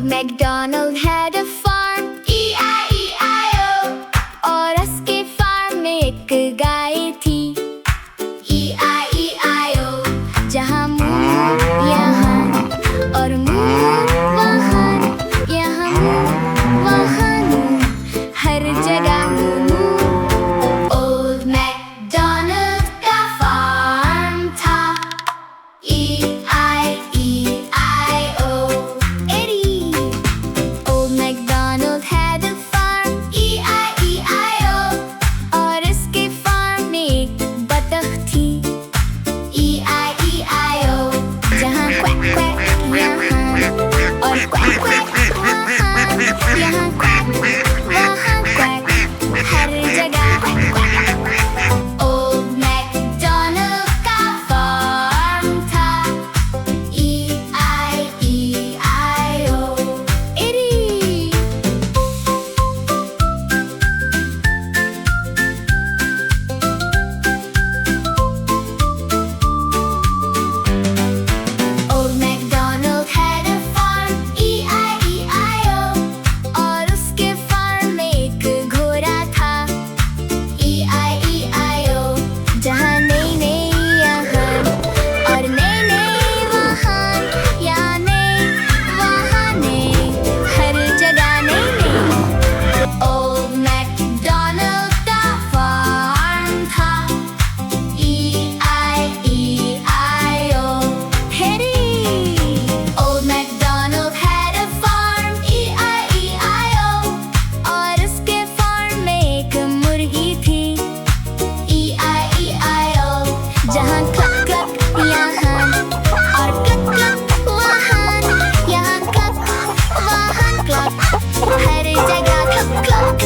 MacDonald had a farm, E-I-E-I-O, और उसके farm में एक गाय थी, E-I-E-I-O, जहाँ मूँ यहाँ और मूँ वहाँ, यहाँ मूँ वहाँ मूँ, हर जगह मूँ। Old MacDonald का फार्म था, Old MacDonald had a farm, E-I-E-I-O, और इसके फार्म में एक बतख थी, E-I-E-I-O, जहाँ quack quack यहाँ और quack quack वहाँ, यहाँ quack वहाँ quack, हर जगह quack quack। Old MacDonald का फार्म था, E-I-E-I-O। Old MacDonald had a farm, E-I-E-I-O, और उसके फार्म में एक घोड़ा था, E-I-E-I-O, जहाँ नई नई यहाँ और नई नई वहाँ, यहाँ नई वहाँ नई, हर जगह नई नई। Old MacDonald का फार्म था, E-I-E-I-O। Old MacDonald had a farm, E-I-E-I-O, और उसके फार्म में एक मुर्गी थी, E-I-E-I-O, जहाँ cluck cluck यहाँ और cluck cluck वहाँ, यहाँ cluck वहाँ cluck, हर जगह cluck cluck।